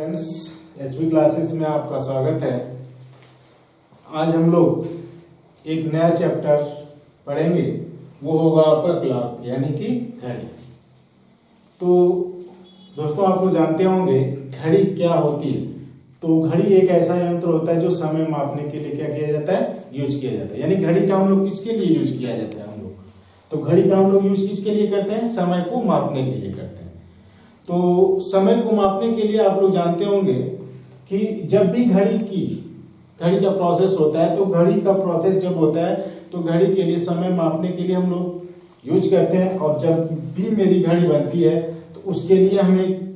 Friends, HV classes में आपका स्वागत है। आज हम लोग एक नया चैप्टर पढ़ेंगे, वो होगा आपका क्लॉक यानी कि घड़ी। तो दोस्तों, आप लोग जानते होंगे घड़ी क्या होती है। तो घड़ी एक ऐसा यंत्र होता है जो समय मापने के लिए क्या किया जाता है, यूज किया जाता है। यानी घड़ी का हम लोग किसके लिए यूज किया जाता है, हम लोग तो घड़ी का हम लोग यूज किसके लिए करते हैं, समय को मापने के लिए करते हैं। तो समय को मापने के लिए आप लोग जानते होंगे कि जब भी घड़ी का प्रोसेस होता है, तो घड़ी का प्रोसेस जब होता है तो घड़ी के लिए समय मापने के लिए हम लोग यूज करते हैं। और जब भी मेरी घड़ी बनती है तो उसके लिए हमें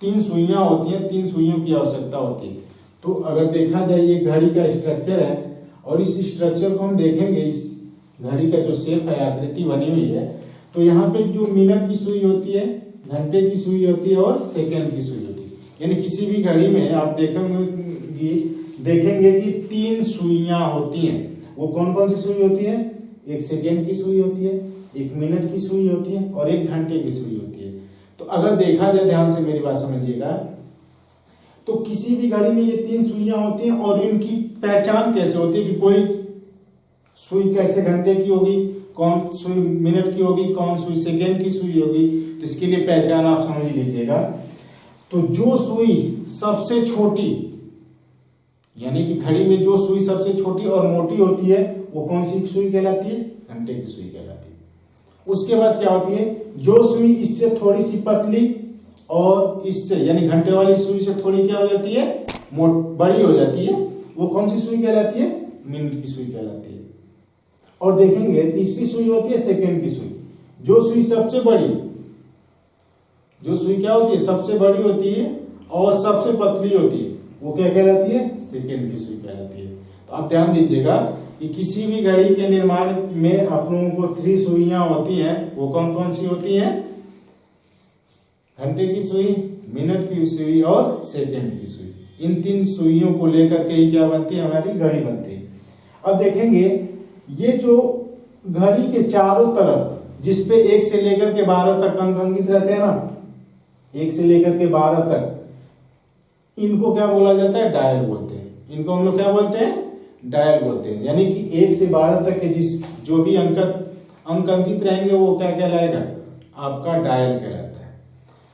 3 सुइयां होती हैं, 3 सुइयों की आवश्यकता होती है। तो अगर देखा जाए ये घड़ी का स्ट्रक्चर है और इस स्ट्रक्चर को हम देखेंगे, इस घड़ी का जो शेप है, आकृति बनी हुई है, तो यहाँ पे जो मिनट की सुई होती है, घंटे की सुई होती है और सेकंड की सुई होती है। यानी किसी भी घड़ी में आप देखेंगे कि 3 सुइयां होती हैं। वो कौन कौन सी सुई होती है, एक सेकंड की सुई होती है, एक मिनट की सुई होती है और एक घंटे की सुई होती है। तो अगर देखा जाए, ध्यान से मेरी बात समझिएगा, तो किसी भी घड़ी में ये 3 सुइयां होती हैं और इनकी पहचान कैसे होती है कि कोई सुई कैसे घंटे की होगी, कौन सुई मिनट की होगी, कौन सुई सेकेंड की सुई होगी। तो इसके लिए पहचान आप समझ लीजिएगा। तो जो सुई सबसे छोटी, यानी कि घड़ी में जो सुई सबसे छोटी और मोटी होती है, वो कौन सी सुई कहलाती है, घंटे की सुई कहलाती है। उसके बाद क्या होती है, जो सुई इससे थोड़ी सी पतली और इससे यानी घंटे वाली सुई से थोड़ी क्या हो जाती है, बड़ी हो जाती है, वो कौन सी सुई कहलाती है, मिनट की सुई कहलाती है। और देखेंगे तीसरी सुई होती है सेकंड की सुई। जो सुई सबसे बड़ी, जो सुई क्या होती है, सबसे बड़ी होती है और सबसे पतली होती है, वो क्या कहलाती है, सेकंड की सुई कहलाती है। तो आप ध्यान दीजिएगा कि किसी भी घड़ी के निर्माण में आप लोगों को 3 सुइयां होती हैं। वो कौन कौन सी होती हैं, घंटे की सुई, मिनट की सुई और सेकंड की सुई। इन 3 सुइयों को लेकर के ही क्या बनती है, हमारी घड़ी बनती है। अब देखेंगे ये जो घड़ी के चारों तरफ, जिसपे 1 से लेकर के 12 तक अंक अंकित रहते हैं ना, 1 से लेकर के 12 तक, इनको क्या बोला जाता है, डायल बोलते हैं। इनको हम लोग क्या बोलते हैं, डायल बोलते हैं। यानी कि 1 से 12 तक के जो भी अंक अंकित रहेंगे वो क्या कहलाएगा, आपका डायल कहलाता है।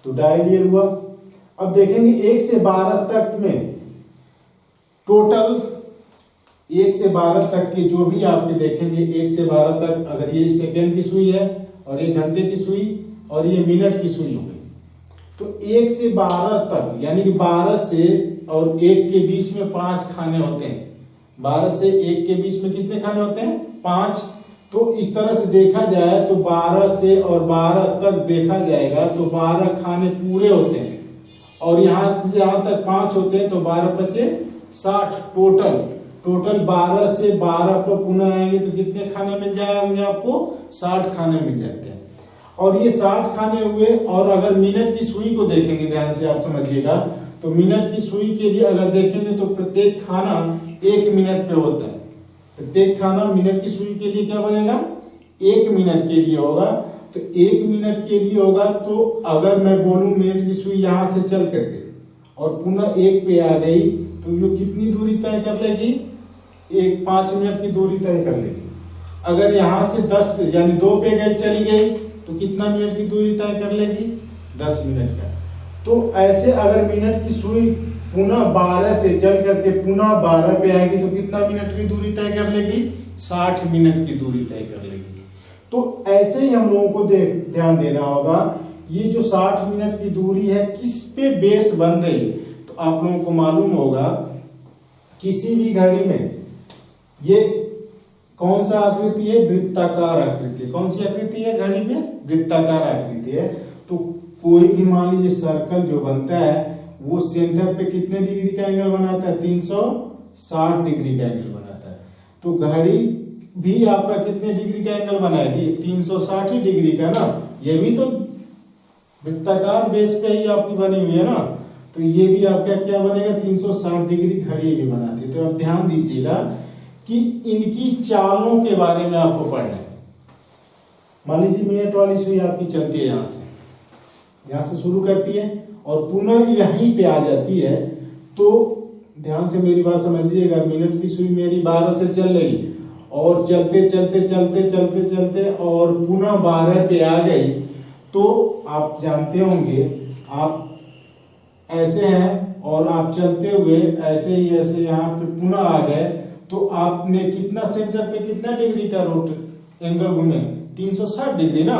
तो डायल ये हुआ। अब देखेंगे 1 से 12 तक में टोटल 1 से 12 तक के जो भी आपके देखेंगे, 1 से 12 तक, अगर ये सेकेंड की सुई है और ये घंटे की सुई और ये मिनट की सुई हो गई, तो 1 से 12 तक यानी कि 12 से और 1 के बीच में 5 खाने होते हैं। 12 से 1 के बीच में कितने खाने होते हैं, 5। तो इस तरह से देखा जाए तो 12 से और 12 तक देखा जाएगा तो 12 खाने पूरे होते हैं और यहां से यहां तक 5 होते हैं। तो 12 बचे 60 टोटल 12 से 12 पर पुनः आएंगे तो कितने खाने मिल जाएंगे आपको, 60 खाने मिल जाते हैं। और ये 60 खाने हुए। और अगर मिनट की सुई को देखेंगे, ध्यान से आप समझिएगा, तो मिनट की सुई के लिए अगर देखेंगे तो प्रत्येक खाना 1 मिनट पे होता है। प्रत्येक खाना मिनट की सुई के लिए क्या बनेगा, 1 मिनट के लिए होगा। तो 1 मिनट के लिए होगा। तो अगर मैं बोलूं मिनट की सुई यहां से चल करके और पुनः 1 पे आ गई तो ये कितनी दूरी तय कर लेगी, 5 मिनट की दूरी तय कर लेगी। अगर यहां से 10 यानी 2 पे गई चली गई तो कितना मिनट की दूरी तय कर लेगी, 10 मिनट का। तो ऐसे अगर मिनट की सुई पुनः 12 से चल करके पुनः 12 पे आएगी तो कितना मिनट की दूरी तय कर लेगी, 60 मिनट की दूरी तय कर लेगी। तो ऐसे ही हम लोगों को ध्यान देना होगा, ये जो 60 मिनट की दूरी है किस पे बेस बन रही है। तो आप लोगों को मालूम होगा किसी भी घड़ी में ये कौन सा आकृति है, वृत्ताकार आकृति। कौन सी आकृति है घड़ी में, वृत्ताकार आकृति है। तो कोई भी मान लीजिए सर्कल जो बनता है वो सेंटर पे कितने डिग्री का एंगल बनाता है, 360 डिग्री का एंगल बनाता है। तो घड़ी भी आपका कितने डिग्री का एंगल बनाएगी, 360 डिग्री का ना। ये भी तो वृत्ताकार बेस पे ही आपकी बनी हुई है ना। तो ये भी आपका क्या बनेगा, 360 डिग्री घड़ी भी बनाती है। तो आप ध्यान दीजिएगा कि इनकी चालों के बारे में आपको पढ़ना है। मान लीजिए मिनट वाली सुई आपकी चलती है, यहां से शुरू करती है और पुनः यहीं पे आ जाती है, तो ध्यान से मेरी बात समझिएगा। मिनट की सुई मेरी 12 से चल रही और चलते चलते चलते चलते चलते और पुनः 12 पे आ गई, तो आप जानते होंगे आप ऐसे हैं और आप चलते हुए ऐसे ही ऐसे यहाँ पे पुनः आ गए, तो आपने कितना सेंटर पे कितना डिग्री का रोट एंगल घूमे, 360 डिग्री ना।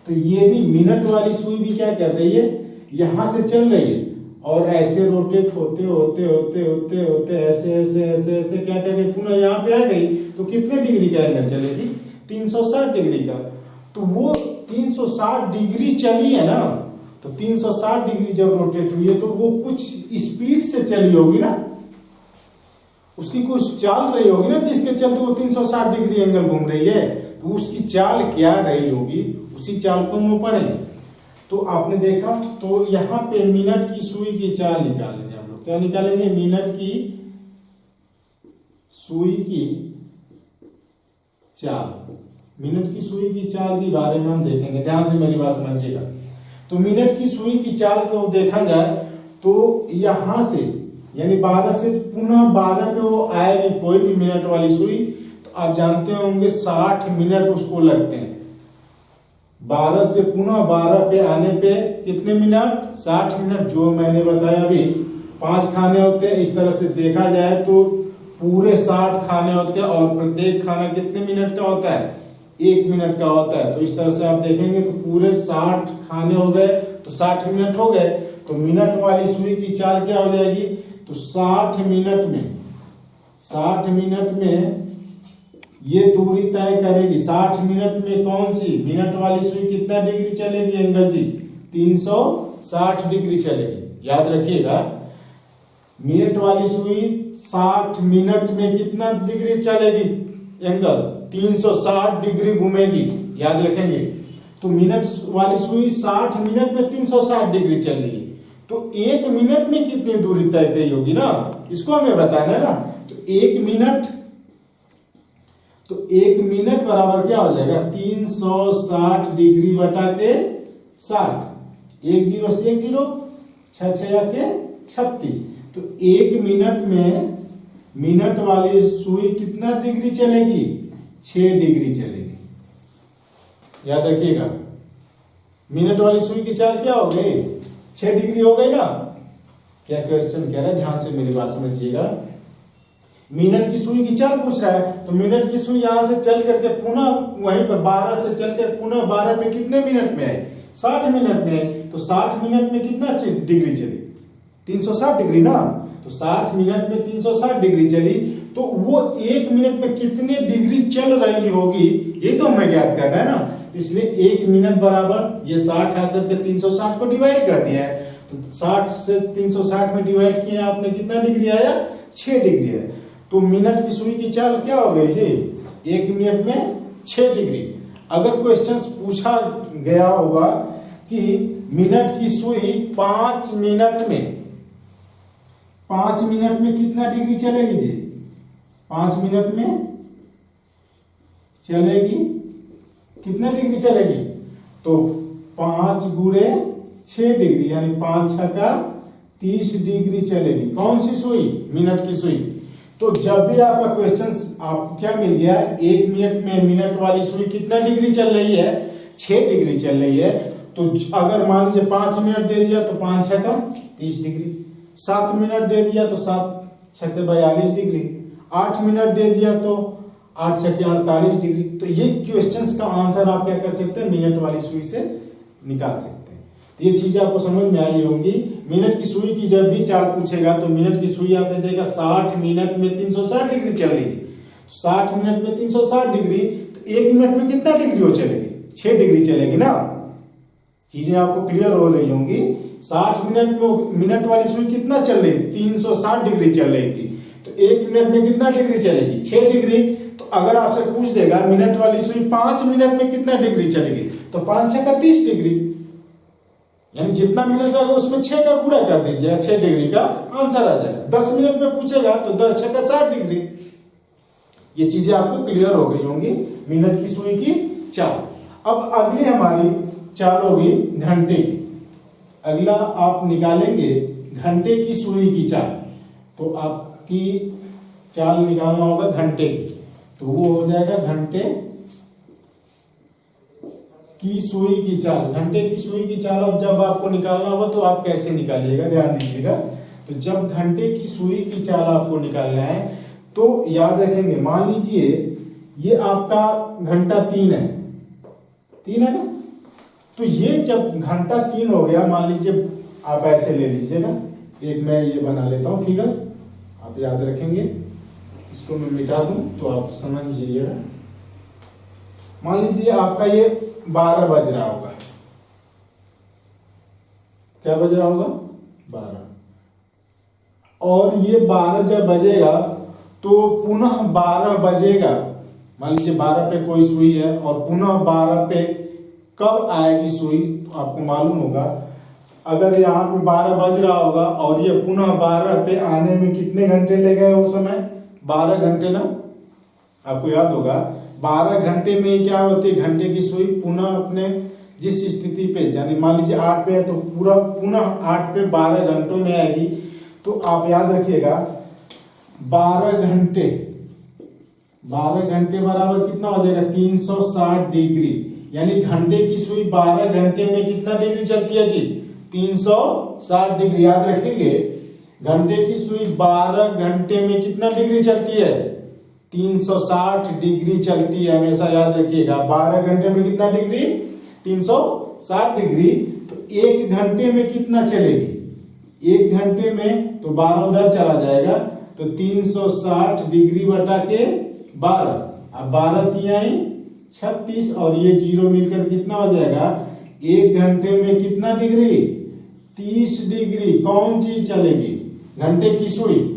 तो ये भी मिनट वाली सुई भी क्या कर रही है, यहां से चल रही है और ऐसे रोटेट होते होते होते होते होते ऐसे ऐसे ऐसे ऐसे क्या कर रही है, पुनः यहाँ पे आ गई, तो कितने डिग्री का एंगल चलेगी, 360 डिग्री का। तो वो 360 डिग्री चली है ना, तो 360 डिग्री जब रोटेट हुई है तो वो कुछ स्पीड से चली होगी ना, उसकी कुछ चाल रही होगी ना, जिसके चलते वो 360 डिग्री एंगल घूम रही है। तो उसकी चाल क्या रही होगी, उसी चाल को हम पढ़ेंगे। तो आपने देखा, तो यहाँ पे मिनट की सुई की चाल निकालेंगे हम लोग। क्या निकालेंगे, मिनट की सुई की चाल। मिनट की सुई की चाल के बारे में हम देखेंगे, ध्यान से मेरी बात समझिएगा। तो मिनट की सुई की चाल को देखा जाए तो यहां से यानी 12 से पुनः 12 पे वो आएगी कोई भी मिनट वाली सुई, तो आप जानते होंगे 60 मिनट उसको लगते हैं। 12 से पुनः 12 पे आने पे कितने मिनट, 60 मिनट। जो मैंने बताया अभी 5 खाने होते हैं, इस तरह से देखा जाए तो पूरे 60 खाने होते हैं और प्रत्येक खाना कितने मिनट का होता है, 1 मिनट का होता है। तो इस तरह से आप देखेंगे तो पूरे 60 खाने हो गए, तो 60 मिनट हो गए। तो मिनट वाली सुई की चाल क्या हो जाएगी, तो 60 मिनट में ये दूरी तय करेगी। 60 मिनट में कौन सी मिनट वाली सुई कितना डिग्री चलेगी एंगल जी, 360 डिग्री चलेगी। याद रखिएगा, मिनट वाली सुई 60 मिनट में कितना डिग्री चलेगी एंगल, 360 डिग्री घूमेगी। याद रखेंगे, तो मिनट वाली सुई 60 मिनट में 360 डिग्री चल रही है, तो 1 मिनट में कितनी दूरी तय की होगी ना, इसको हमें बताना है ना। तो 1 मिनट बराबर क्या हो जाएगा, 360 डिग्री बटा के 60, 1 0 से 1 0, 6 6 के 36। तो 1 मिनट में मिनट वाली सुई कितना डिग्री चलेगी, 6 डिग्री चलेगी। याद रखिएगा, मिनट वाली सुई की चाल क्या हो गई, 6 डिग्री हो गई ना। क्या क्वेश्चन कह रहा है, ध्यान से मेरी बात समझिएगा। मिनट की सुई की चाल पूछ रहा है, तो मिनट की सुई यहां से चल करके पुनः वहीं पर 12 से चल कर पुनः 12 में कितने मिनट में है, 60 मिनट में। तो 60 मिनट में कितना डिग्री चली, 360 डिग्री ना। तो 60 मिनट में 360 डिग्री चली, तो वो 1 मिनट में कितने डिग्री चल रही होगी, ये तो हमें ज्ञात करना है ना। इसलिए 1 मिनट बराबर ये 60 आकर के 360 को डिवाइड कर दिया है, तो 60 से 360 में डिवाइड किया आपने, कितना डिग्री आया, 6 डिग्री है। तो मिनट की सुई की चाल क्या हो गई जी, 1 मिनट में 6 डिग्री। अगर क्वेश्चन पूछा गया होगा कि मिनट की सुई 5 मिनट में कितना डिग्री चलेगी जी, 5 मिनट में चलेगी कितना डिग्री चलेगी, तो 5 गुणे 6 डिग्री यानी 5 6 का 30 डिग्री चलेगी। कौन सी सुई, मिनट की सुई। तो जब भी आपका क्वेश्चन आपको क्या मिल गया, 1 मिनट में मिनट वाली सुई कितना डिग्री चल रही है, 6 डिग्री चल रही है। तो अगर मान लीजिए 5 मिनट दे दिया तो 5 6 का 30 डिग्री, 7 मिनट दे दिया तो 7 6 के 42 डिग्री, 8 मिनट दे दिया तो 8 6 के 48 डिग्री। तो ये क्वेश्चंस का आंसर आप क्या कर सकते हैं, मिनट वाली सुई से निकाल सकते हैं। तो ये चीजें आपको समझ में आई होंगी। मिनट की सुई की जब भी चाल पूछेगा तो मिनट की सुई आपने देखा 60 मिनट में 360 डिग्री चल रही है, 60 मिनट में 360 डिग्री, तो 1 मिनट में कितना डिग्री हो चलेगी, 6 डिग्री चलेगी ना। चीजें आपको क्लियर हो रही होंगी। 60 मिनट में मिनट वाली सुई कितना चल रही थी, 360 डिग्री चल रही थी, तो 1 मिनट में कितना डिग्री चलेगी, 6 डिग्री। तो अगर आपसे पूछ देगा मिनट वाली सुई 5 मिनट में कितना डिग्री चलेगी, तो 5 6 का 30 डिग्री, यानी जितना मिनट रहेगा उसमें 6 का गुणा कर दीजिए, 6 डिग्री का आंसर आ जाएगा। 10 मिनट में पूछेगा तो 10 6 का 60 डिग्री। ये चीजें आपको क्लियर हो गई होंगी मिनट की सुई की चाल। अब अगली हमारी चाल होगी घंटे की। अगला आप निकालेंगे घंटे की सुई की चाल। तो आपकी चाल निकालना होगा घंटे की, तो वो हो जाएगा घंटे की सुई की चाल। घंटे की सुई की चाल अब जब आपको निकालना होगा तो आप कैसे निकालिएगा, ध्यान दीजिएगा। तो जब घंटे की सुई की चाल आपको निकालना है तो याद रखेंगे, मान लीजिए ये आपका घंटा 3 है, 3 है ना। तो ये जब घंटा 3 हो गया, मान लीजिए आप ऐसे ले लीजिएगा, एक मैं ये बना लेता हूं फिगर, आप याद रखेंगे। इसको मैं मिटा दूं तो आप समझ जाइएगा। मान लीजिए आपका ये 12 बज रहा होगा, क्या बज रहा होगा, 12। और ये 12 जब बजेगा तो पुनः 12 बजेगा। मान लीजिए 12 पे कोई सुई है और पुनः 12 पे कब आएगी सुई, तो आपको मालूम होगा। अगर यहाँ पे 12 बज रहा होगा और ये पुनः 12 पे आने में कितने घंटे ले गए उस समय, 12 घंटे ना। आपको याद होगा 12 घंटे में क्या होती है, घंटे की सुई पुनः अपने जिस स्थिति पे, यानी मान लीजिए 8 पे है तो पूरा पुनः 8 पे 12 घंटों में आएगी। तो आप याद रखिएगा 12 घंटे बराबर कितना हो जाएगा, 360 डिग्री। यानी घंटे की सुई 12 घंटे में कितना डिग्री चलती है जी, 360 डिग्री। याद रखेंगे घंटे की सुई 12 घंटे में कितना डिग्री चलती है, 360 डिग्री चलती है, हमेशा याद रखिएगा। 12 घंटे में कितना डिग्री, 360 डिग्री। तो एक घंटे में कितना चलेगी, एक घंटे में तो 12 उधर चला जाएगा, तो 360 डिग्री बटा के 12, अब 12 तिहाई 36 और ये 0 मिलकर कितना हो जाएगा, एक घंटे में कितना डिग्री, 30 डिग्री। कौन चीज चलेगी, घंटे की सुई।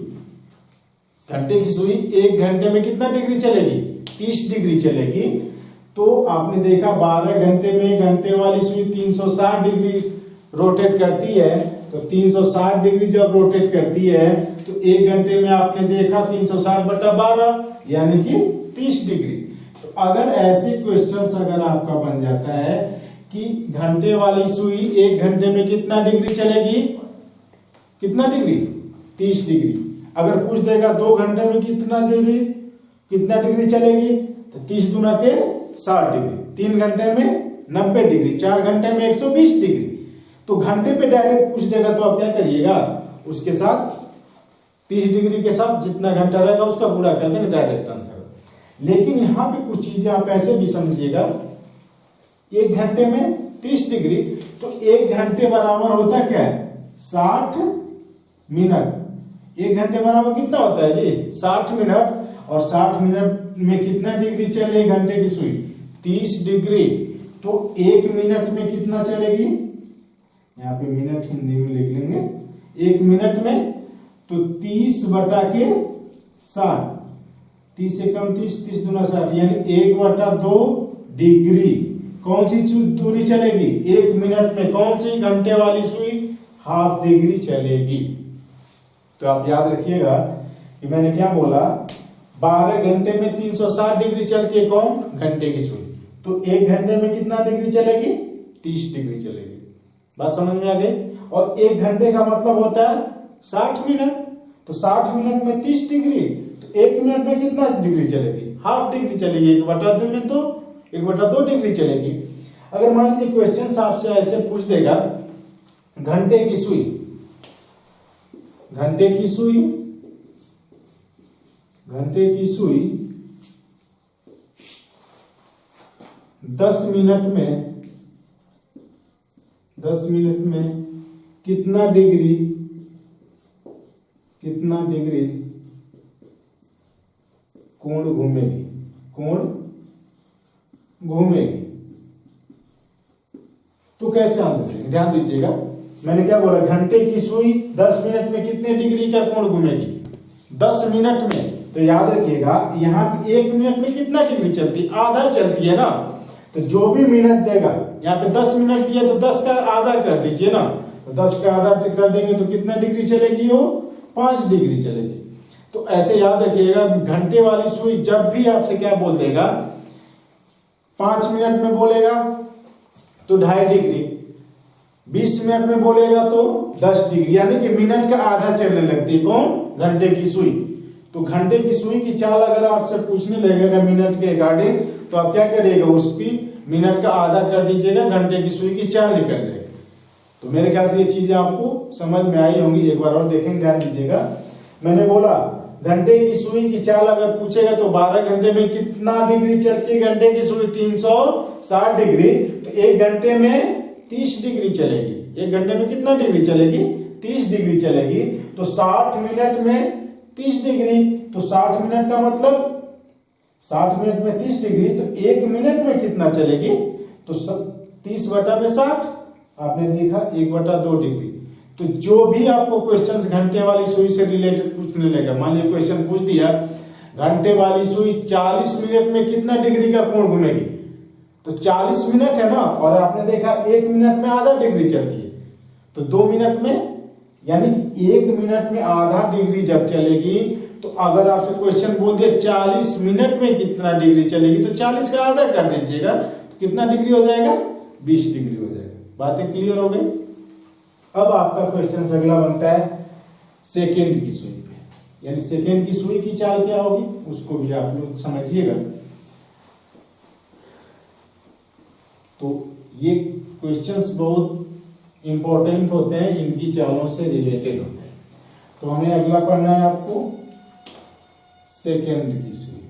घंटे की सुई एक घंटे में कितना डिग्री चलेगी, 30 डिग्री चलेगी। तो आपने देखा 12 घंटे में घंटे वाली सुई 360 डिग्री रोटेट करती है। तो 360 डिग्री जब रोटेट करती है तो एक घंटे में आपने देखा 360 बटा 12 यानी कि 30 डिग्री। तो अगर ऐसे क्वेश्चंस अगर आपका बन जाता है कि घंटे वाली सुई एक घंटे में कितना डिग्री चलेगी, कितना डिग्री, 30 डिग्री। अगर पूछ देगा 2 घंटे में कितना डिग्री चलेगी, तो 30 गुना के 60 डिग्री, 3 घंटे में 90 डिग्री, 4 घंटे में 120 डिग्री। तो घंटे पे डायरेक्ट पूछ देगा तो आप क्या करिएगा, उसके साथ 30 डिग्री के साथ जितना घंटा रहेगा उसका गुणा कर देंगे, डायरेक्ट आंसर। लेकिन यहाँ पे कुछ चीजें आप ऐसे भी समझिएगा, एक घंटे में 30 डिग्री, तो एक घंटे बराबर होता क्या है, 60 मिनट। एक घंटे बराबर कितना होता है जी, 60 मिनट। और 60 मिनट में कितना डिग्री चले घंटे की सुई, 30 डिग्री। तो एक मिनट में कितना चलेगी, यहाँ पे मिनट हिंदी में लिख लेंगे, एक मिनट में तो 30 बटा के 60, 30 से कम 30, 30 दूना 60, यानी 1/2 डिग्री कौन सी दूरी चलेगी, एक मिनट में कौन सी घंटे वाली सुई, हाफ डिग्री चलेगी। तो आप याद रखिएगा कि मैंने क्या बोला, 12 घंटे में 360 डिग्री चलती है कौन, घंटे की सुई। तो एक घंटे में कितना डिग्री चलेगी, 30 डिग्री चलेगी। बात समझ में आ गई। और एक घंटे का मतलब होता है 60 मिनट। तो 60 मिनट में 30 डिग्री, तो एक मिनट में कितना डिग्री चलेगी, हाफ डिग्री चलेगी। 1/2 में तो 1/2 डिग्री चलेगी। अगर मान लीजिए क्वेश्चन आपसे ऐसे पूछ देगा, घंटे की सुई 10 मिनट में कितना डिग्री कोण घूमेगी। तो कैसे आंसर देंगे, ध्यान दीजिएगा। मैंने क्या बोला, घंटे की सुई 10 मिनट में कितने डिग्री का कोण घूमेगी, 10 मिनट में। तो याद रखिएगा यहाँ पे 1 मिनट में कितना डिग्री चलती है, आधा चलती है ना। तो जो भी मिनट देगा, यहाँ पे 10 मिनट दिया तो 10 का आधा कर दीजिए ना। तो 10 का आधा कर देंगे तो कितना डिग्री चलेगी, वो 5 डिग्री चलेगी। तो ऐसे याद रखिएगा, घंटे वाली सुई जब भी आपसे क्या बोल देगा, 5 मिनट में बोलेगा तो 2.5 डिग्री, 20 मिनट में बोलेगा तो 10 डिग्री, यानी कि मिनट का आधा चलने लगती है। कौन? घंटे की सुई। तो घंटे की सुई की चाल अगर आपसे पूछने लगेगा मिनट के अकॉर्डिंग, तो आप क्या करिएगा, उसकी मिनट का आधा कर दीजिएगा, घंटे की सुई की चाल निकल जाएगी। तो मेरे ख्याल से ये चीजें आपको समझ में आई होंगी। एक बार और देखेंगे, ध्यान दीजिएगा। मैंने बोला घंटे की सुई की चाल अगर पूछेगा तो 12 घंटे में कितना डिग्री चलती है घंटे की सुई? 360 डिग्री। तो 1 घंटे में 30 डिग्री चलेगी। 1 घंटे में कितना डिग्री चलेगी? 30 डिग्री चलेगी। तो 60 मिनट में 30 डिग्री, तो 60 मिनट का मतलब 60 मिनट में 30 डिग्री, तो 1 मिनट में कितना चलेगी? तो 30/60 आपने देखा 1/2 डिग्री। तो जो भी आपको क्वेश्चंस घंटे वाली सुई से रिलेटेड पूछने लगा, मान लीजिए क्वेश्चन पूछ दिया घंटे वाली सुई 40 मिनट में कितना डिग्री का कोण घूमेगी, तो 40 मिनट है ना, और आपने देखा 1 मिनट में आधा डिग्री चलती है, तो 2 मिनट में, यानी 1 मिनट में आधा डिग्री जब चलेगी, तो अगर आपसे क्वेश्चन बोल दिया 40 मिनट में कितना डिग्री चलेगी, तो 40 का आधा कर दीजिएगा, तो कितना डिग्री हो जाएगा? 20 डिग्री हो जाएगा। बातें क्लियर हो गई? अब आपका क्वेश्चन अगला बनता है सेकेंड की सुई पे, यानी सेकेंड की सुई की चाल क्या होगी उसको भी आप लोग समझिएगा। तो ये क्वेश्चंस बहुत इंपॉर्टेंट होते हैं, इनकी चालों से रिलेटेड होते हैं। तो हमें अगला पढ़ना है आपको सेकंड की सुई।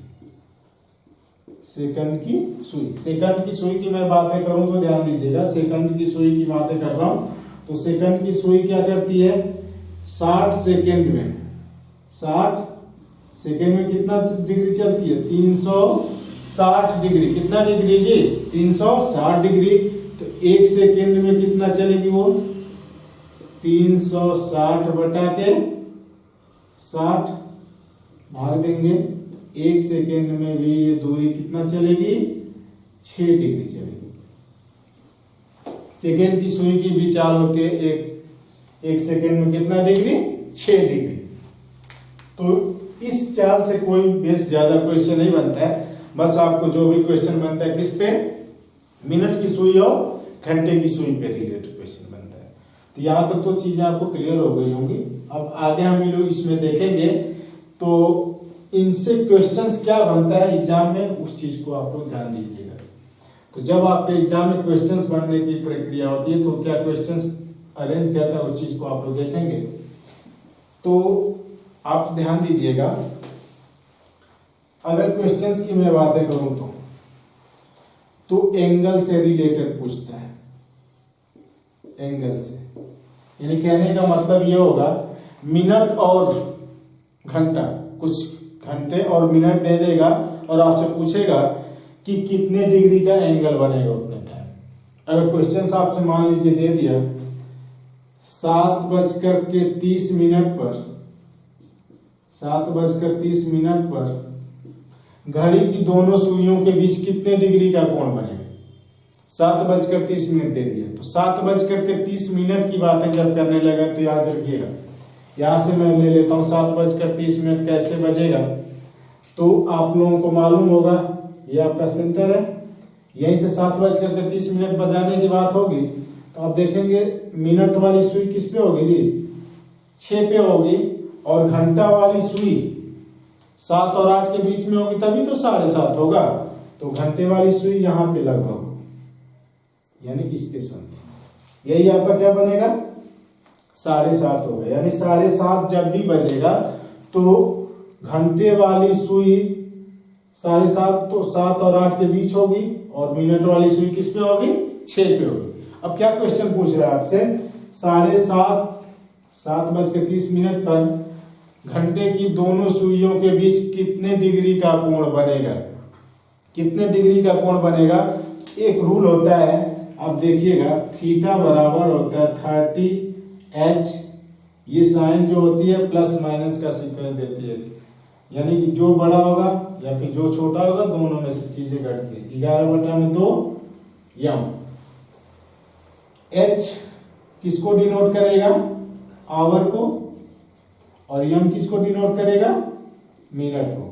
सेकंड की सुई, सेकंड की सुई की मैं बातें करूं तो ध्यान दीजिएगा। सेकंड की सुई की बातें कर रहा हूं, तो सेकंड की सुई क्या करती है? 60 सेकंड में, 60 सेकंड में कितना डिग्री चलती है? 360 डिग्री। कितना डिग्री जी? 360 डिग्री। तो 1 सेकंड में कितना चलेगी वो? 360/60 भाग देंगे, 1 सेकेंड में भी ये दूरी कितना चलेगी? 6 डिग्री चलेगी। सेकेंड की सुई की भी चाल होती है, एक सेकेंड में कितना डिग्री? 6 डिग्री। तो इस चाल से कोई बेस ज्यादा क्वेश्चन नहीं बनता है, बस आपको जो भी क्वेश्चन बनता है किस पे? मिनट की सुई और घंटे की सुई पे रिलेटेड क्वेश्चन बनता है। तो यहां तक तो चीजें आपको क्लियर हो गई होंगी। अब आगे हम लोग इसमें देखेंगे तो इनसे क्वेश्चंस क्या बनता है एग्जाम में, उस चीज को आप लोग ध्यान दीजिएगा। तो जब आपके एग्जाम में क्वेश्चंस बनने की प्रक्रिया होती है तो क्या क्वेश्चंस अरेंज करता है उस चीज को आप लोग देखेंगे। तो आप ध्यान दीजिएगा, अगर क्वेश्चंस की मैं बातें करूं तो एंगल से रिलेटेड पूछता है, एंगल से, यानी कहने का मतलब ये होगा मिनट और घंटा, कुछ घंटे और मिनट दे देगा और आपसे पूछेगा कि कितने डिग्री का एंगल बनेगा उतने टाइम। अगर क्वेश्चन आपसे मान लीजिए दे दिया 7:30 पर, 7:30 पर घड़ी की दोनों सुइयों के बीच कितने डिग्री का कोण बनेगा? 7:30 दे दिया, तो 7:30 की बातें जब करने लगा तो याद रखिएगा, यहां से मैं ले लेता हूं 7:30 कैसे बजेगा। तो आप लोगों को मालूम होगा ये आपका सेंटर है, यहीं से 7:30 बजाने की बात होगी, तो आप देखेंगे मिनट वाली सुई किस पे होगी जी? 6 पे होगी, और घंटा वाली सुई 7 और 8 के बीच में होगी, तभी तो 7:30 होगा। तो घंटे वाली सुई यहाँ पे लगभग होगी, यानी इसके समथिंग, यही आपका क्या बनेगा? 7:30 होगा। यानी 7:30 जब भी बजेगा तो घंटे वाली सुई 7:30 तो 7 और 8 के बीच होगी, और मिनट वाली सुई किस पे होगी? 6 पे होगी। अब क्या क्वेश्चन पूछ रहा है आपसे? 7:30 पर घंटे की दोनों सुइयों के बीच कितने डिग्री का कोण बनेगा? कितने डिग्री का कोण बनेगा? एक रूल होता है, आप देखिएगा, थीटा बराबर होता है 30h, ये साइन जो होती है प्लस माइनस का सीक्वेंस देती है, यानी कि जो बड़ा होगा या फिर जो छोटा होगा दोनों में से चीजें घटती है। 11/2 यम। h किसको डिनोट करेगा? आवर को, और यम किसको डिनोट करेगा? मिनट को।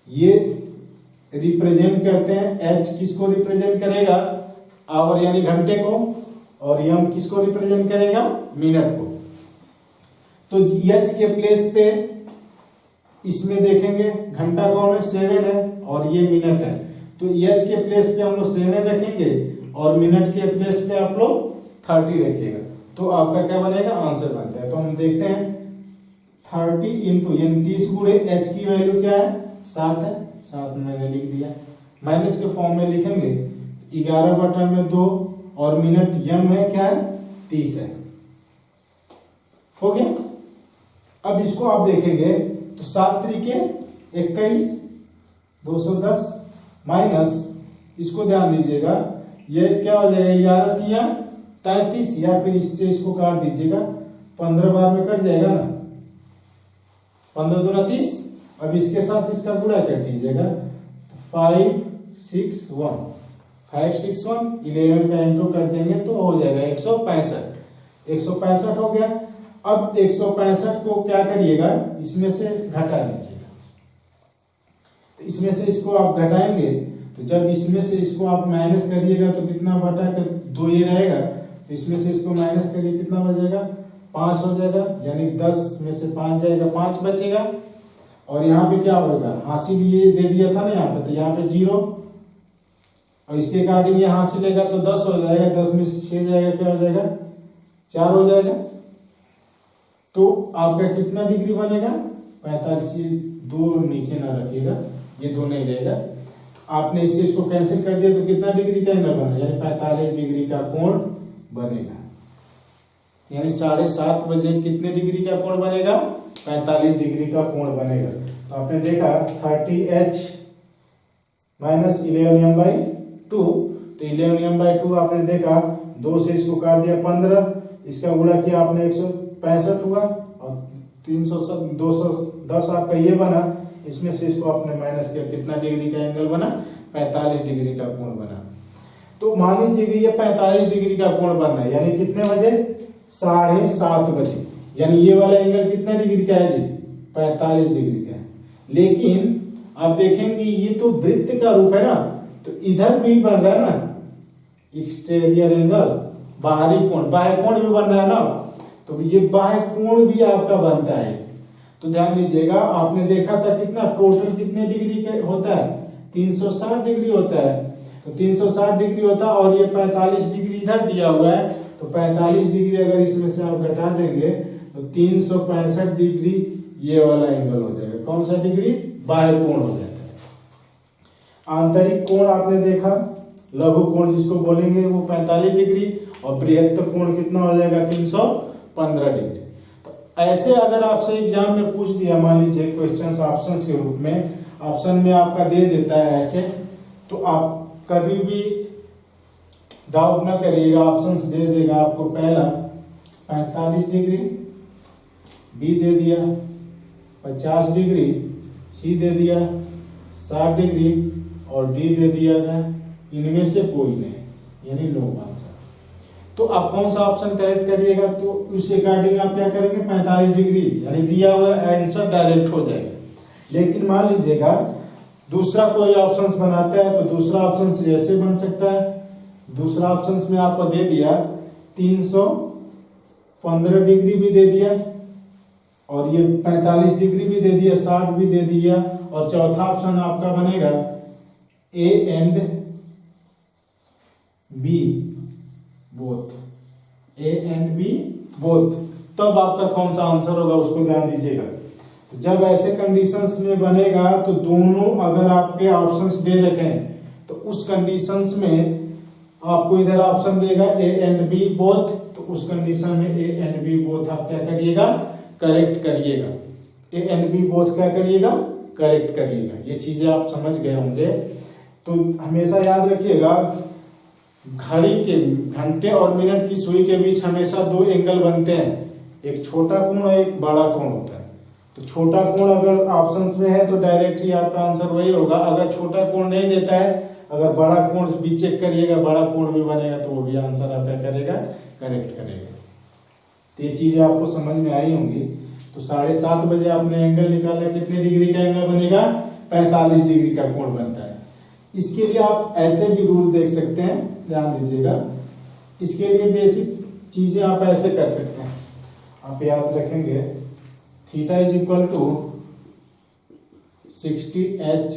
ये रिप्रेजेंट करते हैं, h किसको रिप्रेजेंट करेगा? आवर यानी घंटे को, और एम किसको रिप्रेजेंट करेगा, मिनट को। तो एच के प्लेस पे इसमें देखेंगे घंटा कौन है, 7 है और ये मिनट है, तो एच के प्लेस पे हम लोग 7 रखेंगे और मिनट के प्लेस पे आप लोग 30 रखिएगा, तो आपका क्या बनेगा, आंसर बनता है। तो हम देखते हैं 30 इंटू यानी 30 गुणे एच की वैल्यू क्या है, 7 है, 7 मैंने लिख दिया। माइनस के फॉर्म में लिखेंगे 11/2 और मिनट यम है क्या है, 30 है, हो गया। अब इसको आप देखेंगे तो 7 त्रिके 21, 210 माइनस इसको ध्यान दीजिएगा, ये क्या हो जाएगा, 11 तिया 33 या फिर इससे इसको काट दीजिएगा, 15 बार में कट जाएगा ना, 15 दूना 30। अब इसके साथ इसका गुणा कर दीजिएगा, 5 6 1 5 6 1 11 का इंटू कर देंगे तो हो जाएगा 165 हो गया। अब 165 को क्या करिएगा, इसमें से घटा लीजिएगा, तो इसमें से इसको आप घटाएंगे तो जब इसमें से इसको आप माइनस करिएगा तो कितना बटा कर 2 ये रहेगा, तो इसमें से इसको माइनस करिए कितना बचेगा, 5 हो जाएगा, यानी 10 में से 5 जाएगा, 5 बचेगा। और यहाँ पे क्या होगा, हासिल ये दे दिया था ना यहाँ पे, तो यहाँ पे 0 और इसके अकॉर्डिंग ये हासिल लेगा तो 10 हो जाएगा, 10 में से 6 जाएगा, क्या हो जाएगा, 4 हो जाएगा। तो आपका कितना डिग्री बनेगा, 45। 2 नीचे ना रखिएगा, ये 2 नहीं रहेगा, तो आपने इससे इसको कैंसिल कर दिया तो कितना डिग्री का एंगल बना, यानी 45 डिग्री का कोण बनेगा। यानी 7:30 बजे कितने डिग्री का कोण बनेगा, 45 डिग्री का कोण बनेगा। तो आपने देखा 30h माइनस 11m/2, तो 11m/2 आपने देखा, 2 से इसको काट दिया 15, इसका गुणा किया आपने 165 हुआ और 210 आपका ये बना, इसमें से इसको आपने माइनस किया, कितना डिग्री का एंगल बना, 45 डिग्री का कोण बना। तो मान लीजिए कि ये 45 डिग्री का कोण बन रहा है, यानी कितने बजे, 7:30 बजे, यानी ये वाला एंगल कितना डिग्री का है जी, 45 डिग्री का है। लेकिन आप देखेंगे ये तो वृत्त का रूप है ना, तो इधर भी बन रहा है ना एक्सटीरियर एंगल, बाहरी कोण, बाह्य कोण भी बन रहा है ना, तो ये बाह्य कोण भी आपका बनता है। तो ध्यान दीजिएगा, आपने देखा था कितना टोटल कितने डिग्री का होता है, 360 डिग्री होता है, तो 360 डिग्री होता है और ये 45 डिग्री इधर दिया हुआ है, तो 45 डिग्री अगर इसमें से आप घटा देंगे तो 365 डिग्री ये वाला एंगल हो जाएगा। कौन सा डिग्री, बाह्य कोण हो जाता है। आंतरिक कोण आपने देखा, लघु कोण जिसको बोलेंगे वो 45 डिग्री और बृहत्तर कोण कितना हो जाएगा, 315 डिग्री। तो ऐसे अगर आपसे एग्जाम में पूछ दिया, मान लीजिए क्वेश्चंस ऑप्शंस के रूप में, ऑप्शन में आपका दे देता है ऐसे, तो आप कभी भी डाउट ना करिएगा, ऑप्शंस दे देगा आपको। पहला 45 डिग्री, बी दे दिया 50 डिग्री, सी दे दिया 60 डिग्री और डी दे दिया गया इनमें से कोई नहीं, यानी नो आंसर। तो आप कौन सा ऑप्शन करेक्ट करिएगा, तो उस अकॉर्डिंग आप क्या करेंगे, 45 डिग्री यानी दिया हुआ आंसर डायरेक्ट हो जाएगा। लेकिन मान लीजिएगा दूसरा कोई ऑप्शंस बनाता है, तो दूसरा ऑप्शन ऐसे बन सकता है, दूसरा ऑप्शन में आपको दे दिया 315 डिग्री भी दे दिया और ये 45 डिग्री भी दे दिया, 60 भी दे दिया, और चौथा ऑप्शन आपका बनेगा A and B both, A and B both. तब आपका कौन सा आंसर होगा उसको ध्यान दीजिएगा। जब ऐसे कंडीशंस में बनेगा तो दोनों अगर आपके ऑप्शंस दे रखे हैं तो उस कंडीशंस में आपको इधर ऑप्शन देगा ए एंड बी बोथ, तो उस कंडीशन में ए एंड बी बोथ आप क्या करिएगा, करेक्ट करिएगा। ए एंड बी बोथ क्या करिएगा, करेक्ट करिएगा। ये चीजें आप समझ गए होंगे। तो हमेशा याद रखिएगा, घड़ी के घंटे और मिनट की सुई के बीच हमेशा 2 एंगल बनते हैं, एक छोटा कोण और एक बड़ा कोण होता है। तो छोटा कोण अगर ऑप्शंस में है तो डायरेक्ट ही आपका आंसर वही होगा। अगर छोटा कोण नहीं देता है, अगर बड़ा कोण भी चेक करिएगा, बड़ा कोण भी बनेगा तो वो भी आंसर आप क्या करेगा, करेक्ट करेगा। तो ये चीजें आपको समझ में आई होंगी। तो 7:30 बजे आपने एंगल निकाला, कितने डिग्री का एंगल बनेगा, 45 डिग्री का कोण बनता है। इसके लिए आप ऐसे भी रूल देख सकते हैं, ध्यान दीजिएगा। इसके लिए बेसिक चीजें आप ऐसे कर सकते हैं, आप याद रखेंगे theta is equal to 60h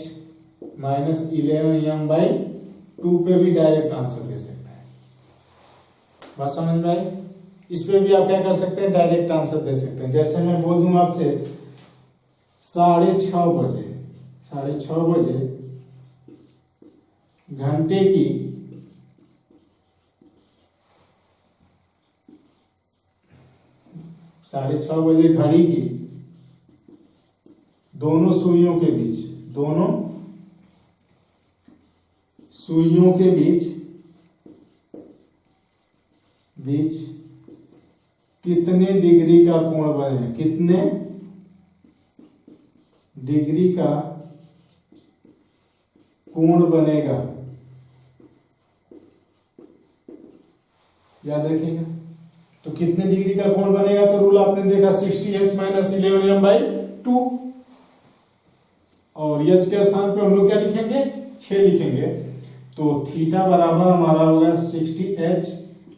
minus 11m/2 पे भी डायरेक्ट आंसर दे सकते हैं। बात समझ में आई? इस पे भी आप क्या कर सकते हैं, डायरेक्ट आंसर दे सकते हैं। जैसे मैं बोल दूं आपसे 6:30 बजे घंटे की 6:30 घड़ी की दोनों सुइयों के बीच कितने डिग्री का कोण बने, कितने डिग्री का कोण बनेगा, याद रखिएगा। तो कितने डिग्री का कोण बनेगा, तो रूल आपने देखा 60h माइनस 11m/2, और h के स्थान पे हम लोग क्या लिखेंगे, 6 लिखेंगे। तो थीटा बराबर हमारा होगा 60h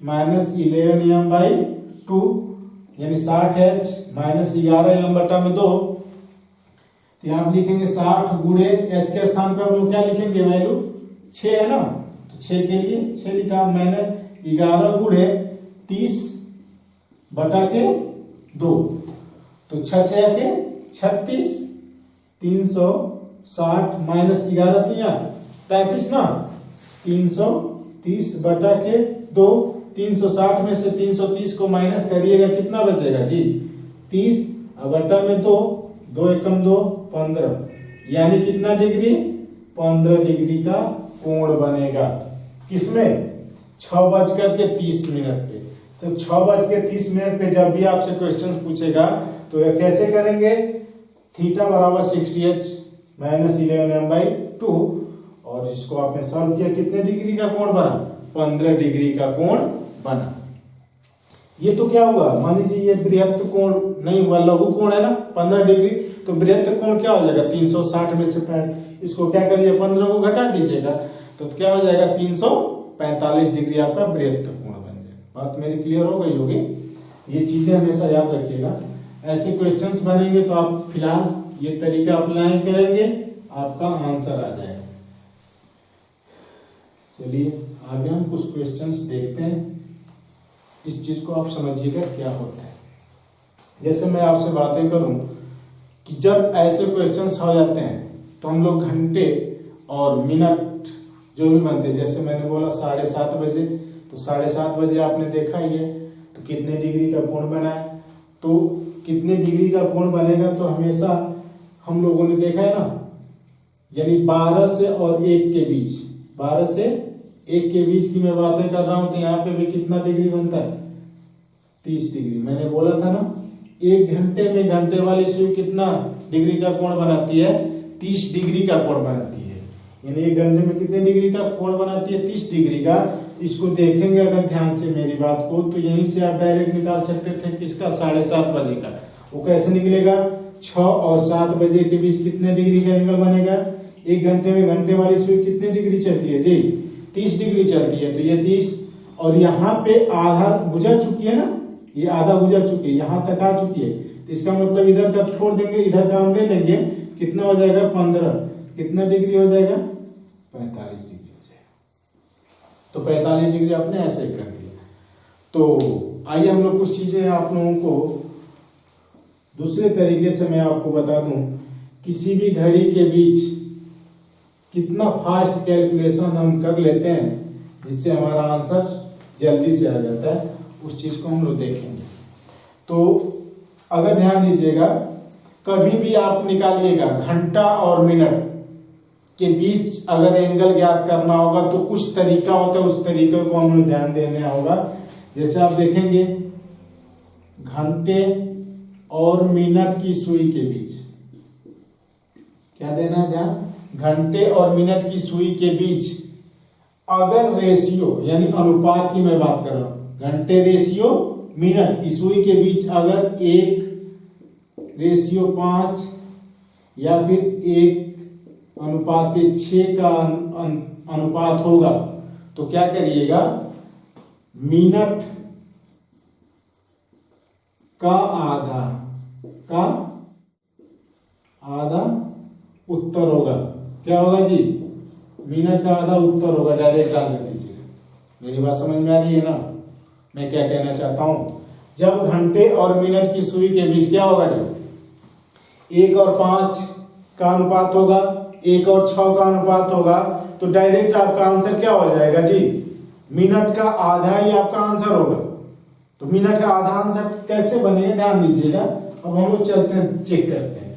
माइनस 11m/2 यानी 60h माइनस 11m/2। तो यहां लिखेंगे 60 गुणे h के स्थान पे हम लोग क्या लिखेंगे, वैल्यू 6 है ना, तो 6 के लिए 6 लिखा मैंने। 11 गुणे 30/2, तो 6 के 36, 360 माइनस 11 33 ना, 330/2। 360 में से 330 को माइनस करिएगा, कितना बचेगा जी, 30 बटा में 2, 2 एकम 2, 15, यानी कितना डिग्री, 15 डिग्री का कोण बनेगा। किसमें, 6:30 पे। तो 6:30 पे जब भी आपसे क्वेश्चन पूछेगा तो ये कैसे करेंगे, थीटा बराबर 60h माइनस 11m/2, और इसको आपने सॉल्व किया, कितने डिग्री का कोण बना, 15 डिग्री का कोण बना। ये तो क्या हुआ, मान लीजिए ये बृहत्त कोण नहीं हुआ, लघु कोण है ना 15 डिग्री, तो बृहत्त कोण क्या हो जाएगा, 360 में से इसको क्या करिए, 15 को घटा दीजिएगा, तो क्या हो जाएगा 345 डिग्री आपका बृहत्त कोण बन जाएगा। बात मेरी क्लियर हो गई होगी। ये चीजें हमेशा याद रखिएगा, ऐसे क्वेश्चंस बनेंगे तो आप फिलहाल ये तरीका अप्लाई करेंगे, आपका आंसर आ जाएगा। चलिए आगे हम कुछ क्वेश्चंस देखते हैं, इस चीज को आप समझिएगा क्या होता है। जैसे मैं आपसे बातें करूं कि जब ऐसे क्वेश्चंस हो जाते हैं तो हम लोग घंटे और मिनट जो भी बनते हैं, जैसे मैंने बोला 7:30 बजे, तो 7:30 बजे आपने देखा ही है, तो कितने डिग्री का कोण बना है, तो कितने डिग्री का कोण बनेगा, तो हमेशा हम लोगों ने देखा है ना, यानी 12 से और 1 के बीच, 12 से 1 के बीच की मैं बातें कर रहा हूं, तो यहाँ पे भी कितना डिग्री बनता है, 30 डिग्री। मैंने बोला था ना, 1 घंटे में घंटे वाली सुई कितना डिग्री का कोण बनाती है, 30 डिग्री का कोण बनाती है, यानी 1 घंटे में कितने डिग्री का कोण बनाती है, 30 डिग्री का। इसको देखेंगे अगर ध्यान से मेरी बात को, तो यहीं से आप डायरेक्ट निकाल सकते थे किसका, 7:30 बजे का। वो कैसे निकलेगा, 6 और 7 बजे के बीच कितने डिग्री का एंगल बनेगा, 1 घंटे में घंटे वाली सुई कितने डिग्री चलती है जी, 30 डिग्री चलती है, तो ये 30, और यहाँ पे आधा गुजर चुकी है ना, ये आधा गुजर चुकी है, यहाँ तक आ चुकी है, तो इसका मतलब इधर का छोड़ देंगे, इधर का हम ले लेंगे, कितना हो जाएगा 15, कितना डिग्री हो जाएगा, 45 डिग्री हो जाएगा। तो 45 डिग्री आपने ऐसे कर दिया। तो आइए हम लोग कुछ चीजें आप लोगों को दूसरे तरीके से मैं आपको बता दूं, किसी भी घड़ी के बीच कितना फास्ट कैलकुलेशन हम कर लेते हैं जिससे हमारा आंसर जल्दी से आ जाता है, उस चीज को हम लोग देखेंगे। तो अगर ध्यान दीजिएगा, कभी भी आप निकालिएगा घंटा और मिनट के बीच अगर एंगल ज्ञात करना होगा तो कुछ तरीका होता है, उस तरीके को हमें ध्यान देना होगा। जैसे आप देखेंगे घंटे और मिनट की सुई के बीच क्या देना है ध्यान, घंटे और मिनट की सुई के बीच अगर रेशियो यानी अनुपात की मैं बात कर रहा हूं, घंटे रेशियो मिनट की सुई के बीच अगर 1:5 या फिर 1:6 का अनुपात होगा तो क्या करिएगा, मिनट का आधा उत्तर होगा। क्या होगा जी? मिनट का आधा उत्तर होगा। डायरेक्ट आंसर दीजिएगा। मेरी बात समझ में आ रही है ना? मैं क्या कहना चाहता हूं, जब घंटे और मिनट की सुई के बीच क्या होगा जी? 1 और 5 का अनुपात होगा, 1 और 6 का अनुपात होगा, तो डायरेक्ट आपका आंसर क्या हो जाएगा जी? मिनट का आधा ही आपका आंसर होगा। तो मिनट का आधा आंसर कैसे बनेगा, ध्यान दीजिएगा। अब हम लोग चलते हैं, चेक करते हैं।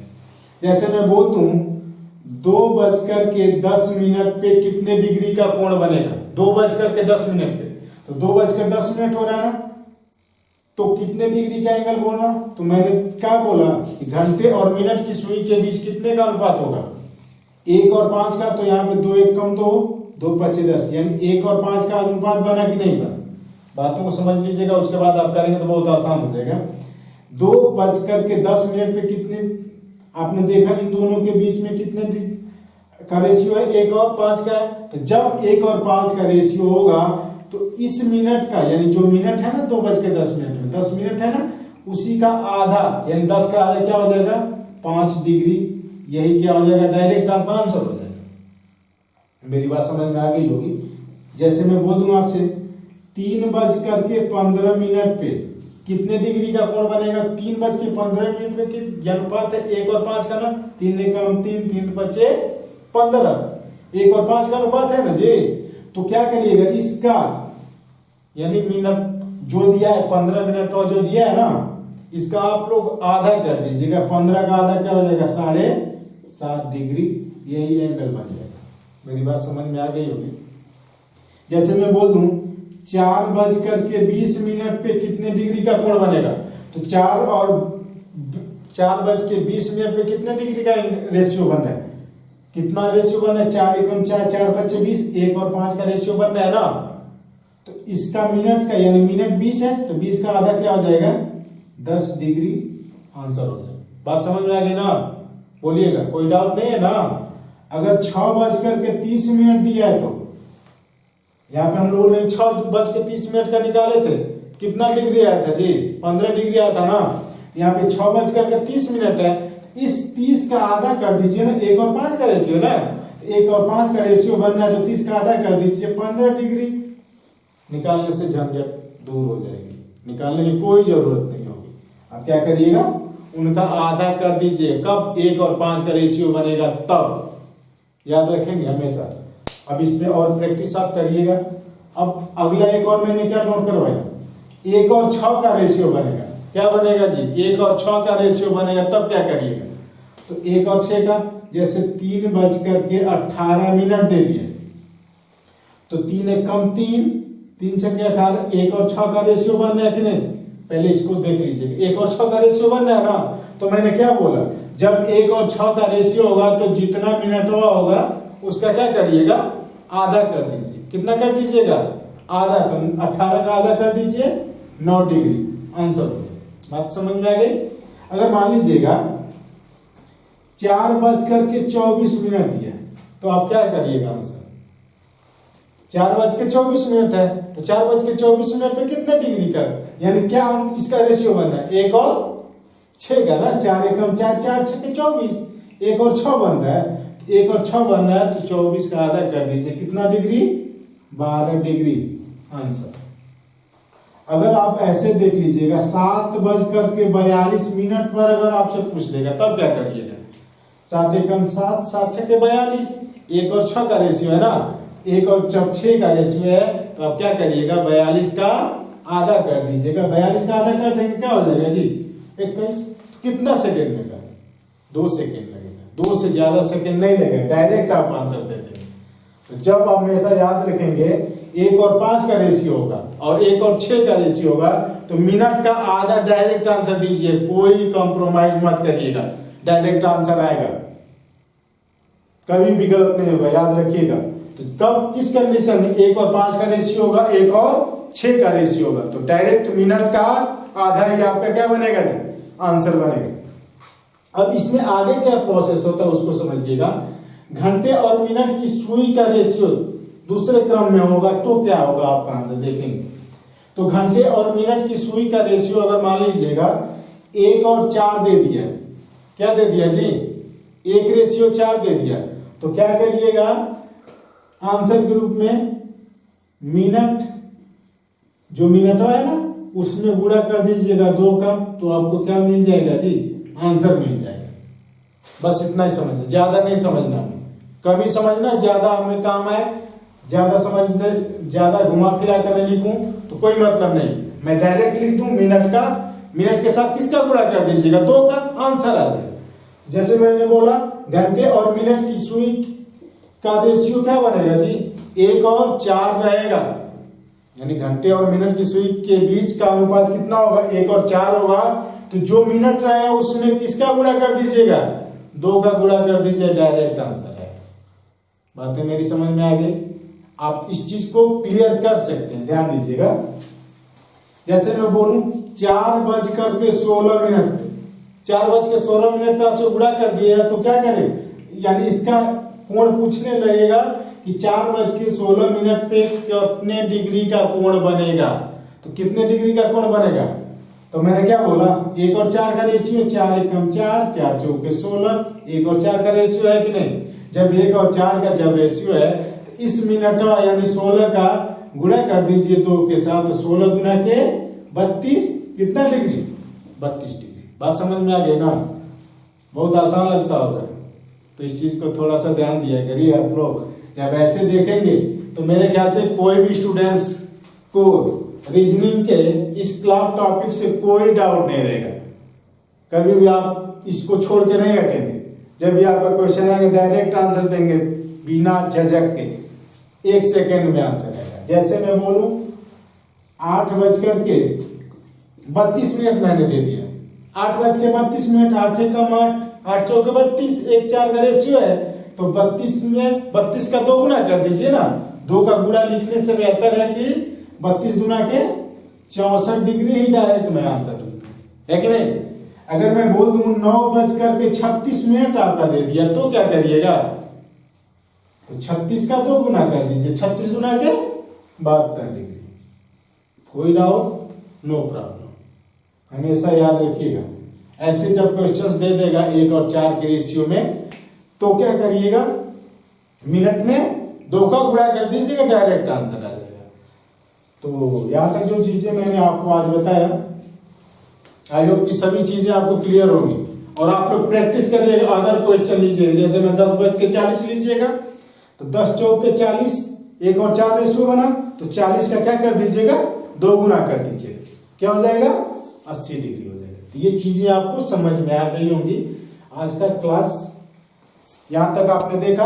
जैसे मैं बोल दूं 2:10 पे कितने डिग्री का कोण बनेगा? 2:10 पे, तो 2:10 हो रहा है ना, तो कितने डिग्री का एंगल बोल रहा? तो मैंने क्या बोला कि घंटे और मिनट की सुई के बीच कितने का अनुपात होगा? 1 और 5 का। तो यहाँ पे 2 1 कम 2, 2 5 10, यानी 1 और 5 का अनुपात बना कि नहीं बना? बातों को समझ लीजिएगा, उसके बाद आप करेंगे तो बहुत आसान हो जाएगा। 2:10 पे कितने, आपने देखा इन दोनों के बीच में कितने का रेशियो है? 1 और 5 का है। तो जब 1 और 5 का रेशियो होगा तो इस मिनट का, यानी जो मिनट है ना 2:10 में 10 मिनट है ना, उसी का आधा, यानी 10 का आधा क्या हो जाएगा? 5 डिग्री। यही क्या हो जाएगा? डायरेक्ट आपका आंसर हो जाएगा। मेरी बात समझ में आ गई होगी। जैसे मैं बोल दूं आपसे 3:15 पे कितने डिग्री का कोण बनेगा? 3:15 पे की अनुपात है 1 और 5 का ना, 3 कम 3, 3 5 15, 1 और 5 का अनुपात है ना जी। तो क्या करिएगा, इसका यानी मिनट जो दिया है 15 मिनट और जो दिया है ना, इसका आप लोग आधा कर दीजिएगा। 15 का आधा क्या हो जाएगा? 7.5 डिग्री। यही एंगल बन जाएगा। मेरी बात समझ में आ गई होगी। जैसे मैं बोल दूं 4:20 पे कितने डिग्री का कोण बनेगा? तो 4:20 पे कितने डिग्री का रेशियो बन रहा है? कितना रेशियो बन रहा है? 4 एकम 4, 4 5 20, 1 और 5 का रेशियो बन रहा है ना। तो इसका मिनट का, यानी मिनट 20 है, तो 20 का आधा क्या हो जाएगा? 10 डिग्री आंसर हो जाएगा। बात समझ में आ गई ना? बोलिएगा, कोई डाउट नहीं है ना? अगर 6:30 दिया है तो यहाँ पे हम लोगों ने 6:30 का निकाले थे, कितना डिग्री आया था जी? 15 डिग्री आया था ना। यहाँ पे 6:30 है, इस 30 का आधा कर दीजिए ना, 1 और 5 का रेशियो ना, 1 और 5 का रेशियो बनना है तो 30 का आधा कर दीजिए, 15 डिग्री। निकालने से झंझट दूर हो जाएगी, निकालने की कोई जरूरत नहीं होगी। आप क्या करिएगा, उनका आधा कर दीजिए। कब? 1 और 5 का रेशियो बनेगा तब। याद रखेंगे हमेशा। अब इसमें और प्रैक्टिस आप करिएगा। अब अगला एक और मैंने क्या नोट करवाया, 1 और 6 का रेशियो बनेगा। क्या बनेगा जी? 1 और 6 का रेशियो बनेगा, तब क्या करिएगा? तो 1 और 6 का, जैसे 3:18 दे दिए, तो 3 एक कम 3, 3 छके 18, 1 और 6 का रेशियो बन रहा है कि नहीं? पहले इसको देख लीजिए, 1 और 6 का रेशियो बन रहा है ना। तो मैंने क्या बोला, जब 1 और 6 का रेशियो होगा तो जितना मिनट होगा उसका क्या करिएगा? आधा कर दीजिए। कितना कर दीजिएगा? आधा। तो 18 का आधा कर दीजिए, 9 डिग्री आंसर हो। बात समझ में आ गई? अगर मान लीजिएगा 4:24 दिया, तो आप क्या करिएगा आंसर? 4:24 है, तो 4:24 पे कितने डिग्री का, यानी क्या इसका रेशियो बन रहा है? 1 और 6 का ना, 4 एकम 4, 4 छके 24, 1 और 6 बन रहा है। 1 और 6 बन रहा है तो 24 का आधा कर दीजिए, कितना डिग्री? 12 degree answer. अगर आप ऐसे देख लीजिएगा 7:42 पर अगर आपसे पूछ देगा तब क्या करिएगा? 7 एकम 7, 7 छके 42, 1 और 6 का रेशियो है ना, 1 और 6 का रेशियो है, तो आप क्या करिएगा? 42 का आधा कर दीजिएगा। 42 का आधा कर देंगे क्या हो जाएगा जी? 21। कितना सेकेंड लेगा? 2 सेकेंड लगेगा। 2 से ज्यादा सेकेंड नहीं लगेगा, डायरेक्ट आप आंसर दे देंगे। तो जब आप हमेशा याद रखेंगे 1 और 5 का रेशियो होगा और 1 और 6 का रेशियो होगा, तो मिनट का आधा डायरेक्ट आंसर दीजिए, कोई कॉम्प्रोमाइज मत करिएगा, डायरेक्ट आंसर आएगा, कभी भी गलत नहीं होगा, याद रखिएगा। तो कब, किस कंडीशन में? 1 और 5 का रेशियो होगा, 1 और 6 का रेशियो होगा, तो डायरेक्ट मिनट का आधा ही आपका क्या बनेगा जी? आंसर बनेगा। अब इसमें आगे क्या प्रोसेस होता है उसको समझिएगा। घंटे और मिनट की सुई का रेशियो दूसरे क्रम में होगा तो क्या होगा आपका आंसर देखेंगे। तो घंटे और मिनट की सुई का रेशियो अगर मान लीजिएगा 1 और 4 दे दिया, क्या दे दिया जी, 1:4 दे दिया, तो क्या करिएगा आंसर के रूप में मिनट, जो मिनट है ना उसमें गुणा कर दीजिएगा 2 का, तो आपको क्या मिल जाएगा जी, आंसर मिल जाएगा। बस इतना ही समझना, ज्यादा नहीं समझना, कम ही समझना, ज्यादा हमें काम है, ज्यादा समझने, ज्यादा घुमा फिरा कर नहीं लिखूं तो कोई मतलब नहीं, मैं डायरेक्ट लिख दूं मिनट का, मिनट के साथ किसका गुणा कर दीजिएगा 2 का, आंसर आ जाएगा। जैसे मैंने बोला घंटे और मिनट की सुई का रेशियो क्या बनेगा जी, 1 और 4 रहेगा, यानी घंटे और मिनट की सुई के बीच का अनुपात कितना होगा, 1 और 4 होगा। तो जो मिनट रहेगा उसमें किसका गुणा कर दीजिएगा, 2 का गुणा कर दीजिए, डायरेक्ट आंसर है। बातें मेरी समझ में आ गई, आप इस चीज को क्लियर कर सकते हैं, ध्यान दीजिएगा। जैसे मैं बोलूं 4:16 4:16 पे आपसे गुणा कर दिया तो क्या करें, यानी इसका कोण पूछने लगेगा कि 4:16 पे कितने डिग्री का कोण बनेगा, तो कितने डिग्री का कोण बनेगा, तो मैंने क्या बोला 1 और 4 का रेशियो, 4 एकम 4, 4 चौके 16, 1 और 4 का रेशियो है कि नहीं, जब 1 और 4 का जब रेशियो है तो इस मिनट यानी 16 का गुणा कर दीजिए 2 के साथ, तो 16 गुना के 32, कितना डिग्री, 32 डिग्री। बात समझ में आ गई ना, बहुत आसान लगता होगा, तो इस चीज को थोड़ा सा ध्यान दिया करिए आप लोग। जब ऐसे देखेंगे तो मेरे ख्याल से कोई भी स्टूडेंट्स को रीजनिंग के इस क्लास टॉपिक से कोई डाउट नहीं रहेगा, कभी भी आप इसको छोड़ के नहीं हटेंगे। जब भी आपका क्वेश्चन आएगा डायरेक्ट आंसर देंगे बिना झिझक के, 1 सेकेंड में आंसर आएगा। जैसे मैं बोलूं 8:32 मैंने दे दिया, 8:32, 8 एकम 8, 8 चौके 32, 1 4 का रेशियो है, तो 32 में 32 का 2 गुना कर दीजिए ना, 2 का गुणा लिखने से बेहतर है कि 32 गुना के 64 डिग्री ही डायरेक्ट में आंसर है कि नहीं। अगर मैं बोल दूं 9:36 आपका दे दिया तो क्या करिएगा, तो 36 का 2 गुना कर दीजिए, 36 गुना के 72 डिग्री। कोई डाउट, नो प्रॉब्लम, हमेशा याद रखिएगा। ऐसे जब क्वेश्चंस दे देगा 1 और 4 के रेशियो में, तो क्या करिएगा मिनट में 2 का गुणा कर दीजिएगा, डायरेक्ट आंसर आ जाएगा। तो यहाँ तक जो चीजें मैंने आपको आज बताया, आई होप कि सभी चीजें आपको क्लियर होंगी, और आप लोग प्रैक्टिस करिएगा। अदर क्वेश्चन लीजिएगा, जैसे मैं 10:40 लीजिएगा तो 10 चौके 40, 1 और 4 रेशियो बना, तो 40 का क्या कर दीजिएगा 2 गुना कर दीजिएगा, क्या हो जाएगा 80 डिग्री हो जाएगा। तो ये चीजें आपको समझ में आ गई होंगी। आज का क्लास यहाँ तक आपने देखा,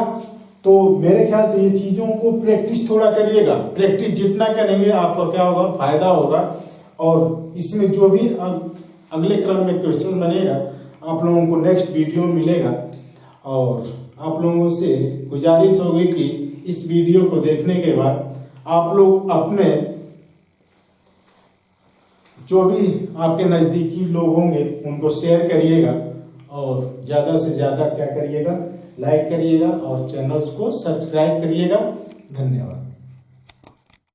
तो मेरे ख्याल से ये चीजों को प्रैक्टिस थोड़ा करिएगा। प्रैक्टिस जितना करेंगे आपको क्या होगा, फायदा होगा, और इसमें जो भी अगले क्रम में क्वेश्चन बनेगा आप लोगों को नेक्स्ट वीडियो में मिलेगा। और आप लोगों से गुजारिश होगी कि इस वीडियो को देखने के बाद आप लोग अपने जो भी आपके नज़दीकी लोग होंगे उनको शेयर करिएगा, और ज़्यादा से ज़्यादा क्या करिएगा, लाइक करिएगा और चैनल्स को सब्सक्राइब करिएगा। धन्यवाद।